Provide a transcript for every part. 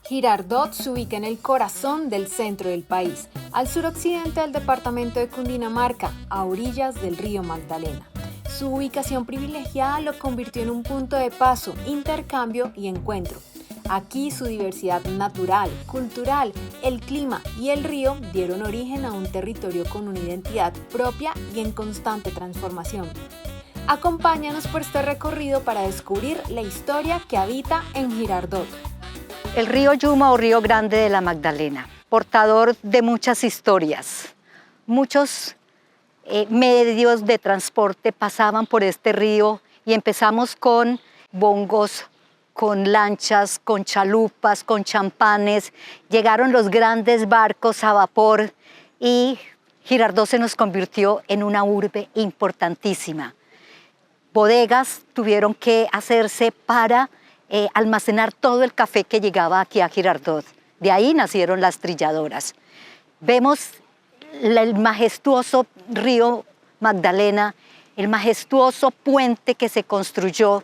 Girardot se ubica en el corazón del centro del país, al suroccidente del departamento de Cundinamarca, a orillas del río Magdalena. Su ubicación privilegiada lo convirtió en un punto de paso, intercambio y encuentro. Aquí su diversidad natural, cultural, el clima y el río dieron origen a un territorio con una identidad propia y en constante transformación. Acompáñanos por este recorrido para descubrir la historia que habita en Girardot. El río Yuma o Río Grande de la Magdalena, portador de muchas historias. Muchos medios de transporte pasaban por este río y empezamos con bongos, con lanchas, con chalupas, con champanes. Llegaron los grandes barcos a vapor y Girardot se nos convirtió en una urbe importantísima. Bodegas tuvieron que hacerse para almacenar todo el café que llegaba aquí a Girardot. De ahí nacieron las trilladoras. Vemos el majestuoso río Magdalena, el majestuoso puente que se construyó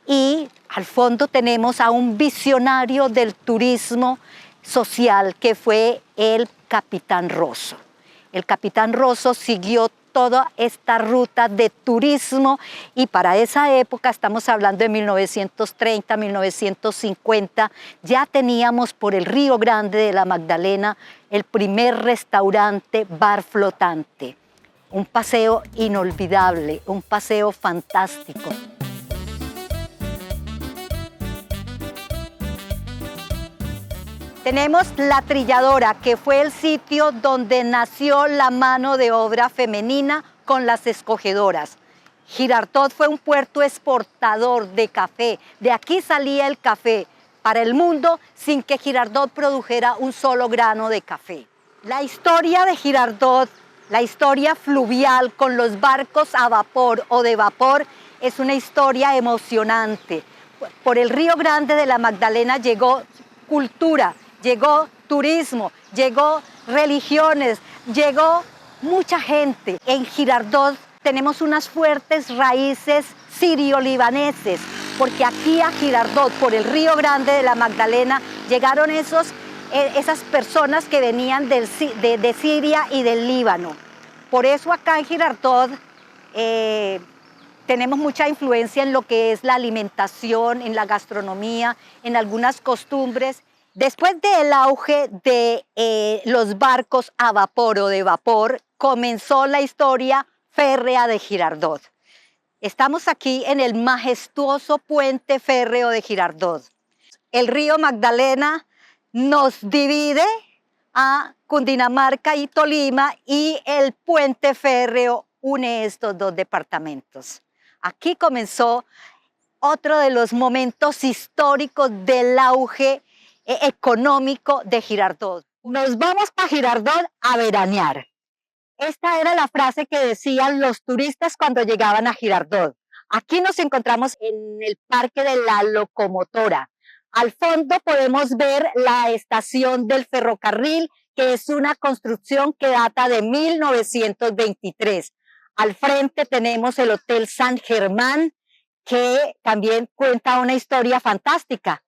y al fondo tenemos a un visionario del turismo social que fue el Capitán Rosso. El Capitán Rosso siguió toda esta ruta de turismo y para esa época, estamos hablando de 1930, 1950, ya teníamos por el Río Grande de la Magdalena el primer restaurante bar flotante. Un paseo inolvidable, un paseo fantástico. Tenemos La Trilladora, que fue el sitio donde nació la mano de obra femenina con las escogedoras. Girardot fue un puerto exportador de café. De aquí salía el café para el mundo sin que Girardot produjera un solo grano de café. La historia de Girardot, la historia fluvial con los barcos a vapor o de vapor, es una historia emocionante. Por el Río Grande de la Magdalena llegó cultura, llegó turismo, llegó religiones, llegó mucha gente. En Girardot tenemos unas fuertes raíces sirio-libaneses, porque aquí a Girardot, por el Río Grande de la Magdalena, llegaron esas personas que venían de Siria y del Líbano. Por eso acá en Girardot tenemos mucha influencia en lo que es la alimentación, en la gastronomía, en algunas costumbres. Después del auge de los barcos a vapor o de vapor, comenzó la historia férrea de Girardot. Estamos aquí en el majestuoso puente férreo de Girardot. El río Magdalena nos divide a Cundinamarca y Tolima y el puente férreo une estos dos departamentos. Aquí comenzó otro de los momentos históricos del auge económico de Girardot. Nos vamos para Girardot a veranear. Esta era la frase que decían los turistas cuando llegaban a Girardot. Aquí nos encontramos en el Parque de la Locomotora. Al fondo podemos ver la estación del ferrocarril, que es una construcción que data de 1923. Al frente tenemos el Hotel San Germán, que también cuenta una historia fantástica.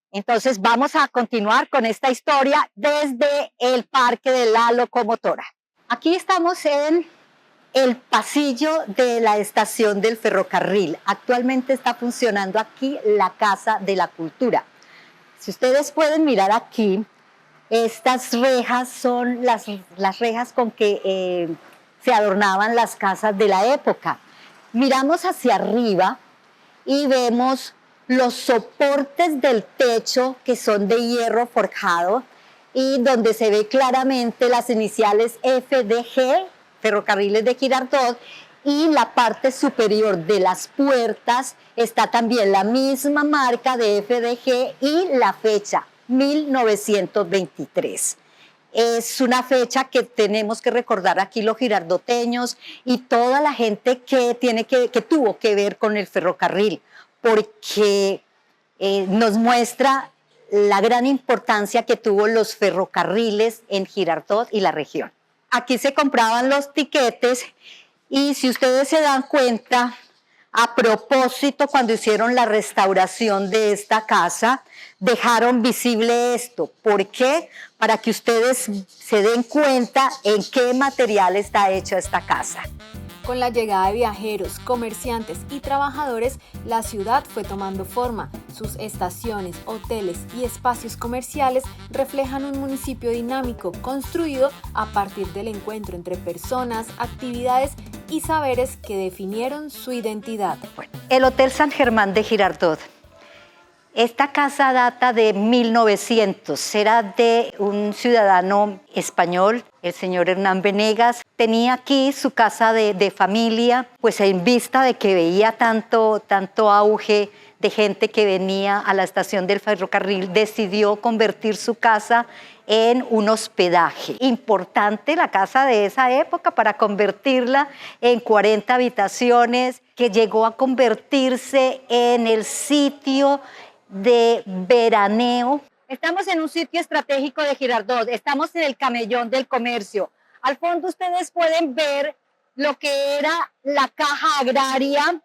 Entonces vamos a continuar con esta historia desde el Parque de la Locomotora. Aquí estamos en el pasillo de la estación del ferrocarril. Actualmente está funcionando aquí la Casa de la Cultura. Si ustedes pueden mirar aquí, estas rejas son las rejas con que se adornaban las casas de la época. Miramos hacia arriba y vemos los soportes del techo que son de hierro forjado y donde se ve claramente las iniciales FDG, Ferrocarriles de Girardot, y la parte superior de las puertas está también la misma marca de FDG y la fecha 1923. Es una fecha que tenemos que recordar aquí los girardoteños y toda la gente que tuvo que ver con el ferrocarril, porque nos muestra la gran importancia que tuvo los ferrocarriles en Girardot y la región. Aquí se compraban los tiquetes y si ustedes se dan cuenta, A propósito, cuando hicieron la restauración de esta casa, dejaron visible esto. ¿Por qué? Para que ustedes se den cuenta en qué material está hecha esta casa. Con la llegada de viajeros, comerciantes y trabajadores, la ciudad fue tomando forma. Sus estaciones, hoteles y espacios comerciales reflejan un municipio dinámico, construido a partir del encuentro entre personas, actividades y saberes que definieron su identidad. El Hotel San Germán de Girardot. Esta casa data de 1900, era de un ciudadano español, el señor Hernán Venegas. Tenía aquí su casa de familia, pues en vista de que veía tanto auge de gente que venía a la estación del ferrocarril, decidió convertir su casa en un hospedaje. Importante la casa de esa época para convertirla en 40 habitaciones, que llegó a convertirse en el sitio de veraneo. Estamos en un sitio estratégico de Girardot, estamos en el Camellón del Comercio. Al fondo ustedes pueden ver lo que era la caja agraria,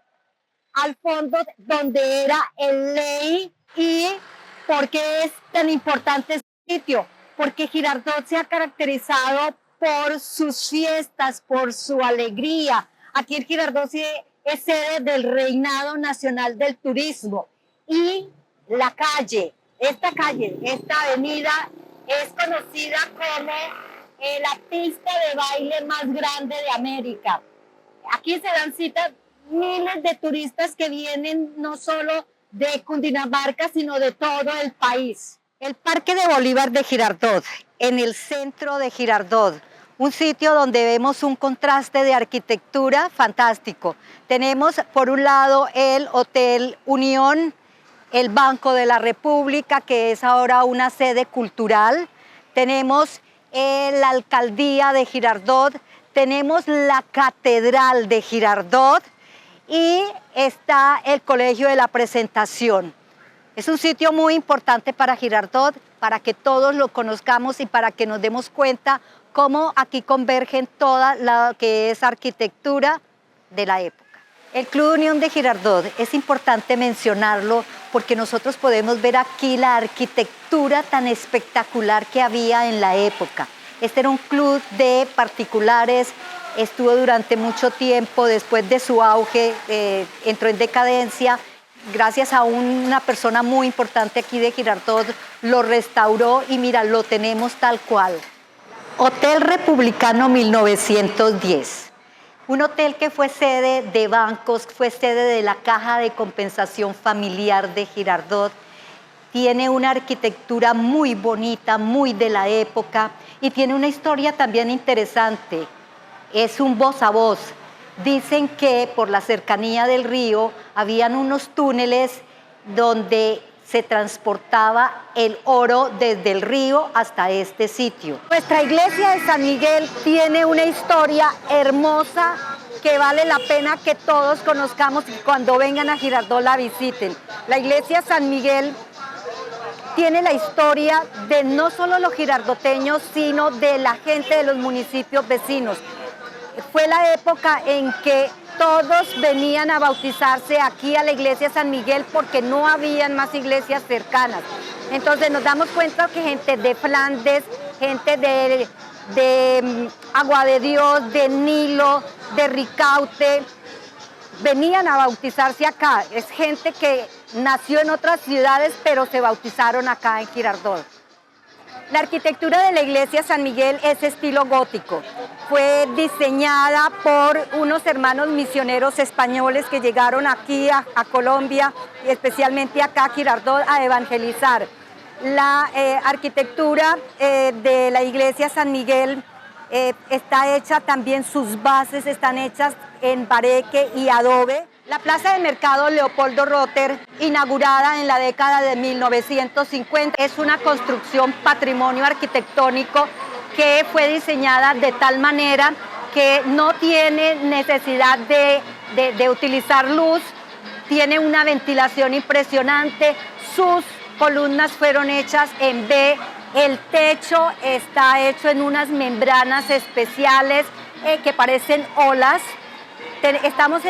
al fondo donde era el ley. ¿Y por qué es tan importante este sitio? Porque Girardot se ha caracterizado por sus fiestas, por su alegría. Aquí en Girardot es sede del Reinado Nacional del Turismo. Y la calle, esta avenida es conocida como la pista de baile más grande de América. Aquí se dan cita miles de turistas que vienen no solo de Cundinamarca, sino de todo el país. El Parque de Bolívar de Girardot, en el centro de Girardot, un sitio donde vemos un contraste de arquitectura fantástico. Tenemos por un lado el Hotel Unión, el Banco de la República, que es ahora una sede cultural. Tenemos la Alcaldía de Girardot, tenemos la Catedral de Girardot y está el Colegio de la Presentación. Es un sitio muy importante para Girardot, para que todos lo conozcamos y para que nos demos cuenta cómo aquí convergen toda la que es arquitectura de la época. El Club Unión de Girardot es importante mencionarlo porque nosotros podemos ver aquí la arquitectura tan espectacular que había en la época. Este era un club de particulares, estuvo durante mucho tiempo, después de su auge, entró en decadencia. Gracias a una persona muy importante aquí de Girardot, lo restauró y mira, lo tenemos tal cual. Hotel Republicano 1910. Un hotel que fue sede de bancos, fue sede de la Caja de Compensación Familiar de Girardot. Tiene una arquitectura muy bonita, muy de la época y tiene una historia también interesante. Es un voz a voz. Dicen que por la cercanía del río habían unos túneles donde se transportaba el oro desde el río hasta este sitio. Nuestra iglesia de San Miguel tiene una historia hermosa que vale la pena que todos conozcamos y cuando vengan a Girardot la visiten. La iglesia San Miguel tiene la historia de no solo los girardoteños, sino de la gente de los municipios vecinos. Fue la época en que todos venían a bautizarse aquí a la iglesia San Miguel porque no habían más iglesias cercanas. Entonces nos damos cuenta que gente de Flandes, gente de Agua de Dios, de Nilo, de Ricaute, venían a bautizarse acá. Es gente que nació en otras ciudades, pero se bautizaron acá en Girardot. La arquitectura de la iglesia San Miguel es estilo gótico. Fue diseñada por unos hermanos misioneros españoles que llegaron aquí a Colombia y especialmente acá a Girardot a evangelizar. La arquitectura de la iglesia San Miguel está hecha también, sus bases están hechas en bareque y adobe. La plaza de mercado Leopoldo Rotter, inaugurada en la década de 1950, es una construcción patrimonio arquitectónico que fue diseñada de tal manera que no tiene necesidad de utilizar luz, tiene una ventilación impresionante, sus columnas fueron hechas en B, el techo está hecho en unas membranas especiales que parecen olas. Estamos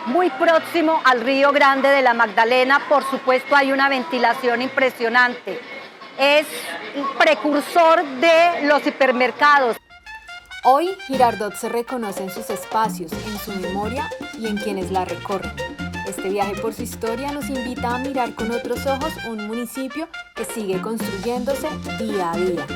muy próximo al Río Grande de la Magdalena. Por supuesto, hay una ventilación impresionante. Es precursor de los hipermercados. Hoy, Girardot se reconoce en sus espacios, en su memoria y en quienes la recorren. Este viaje por su historia nos invita a mirar con otros ojos un municipio que sigue construyéndose día a día.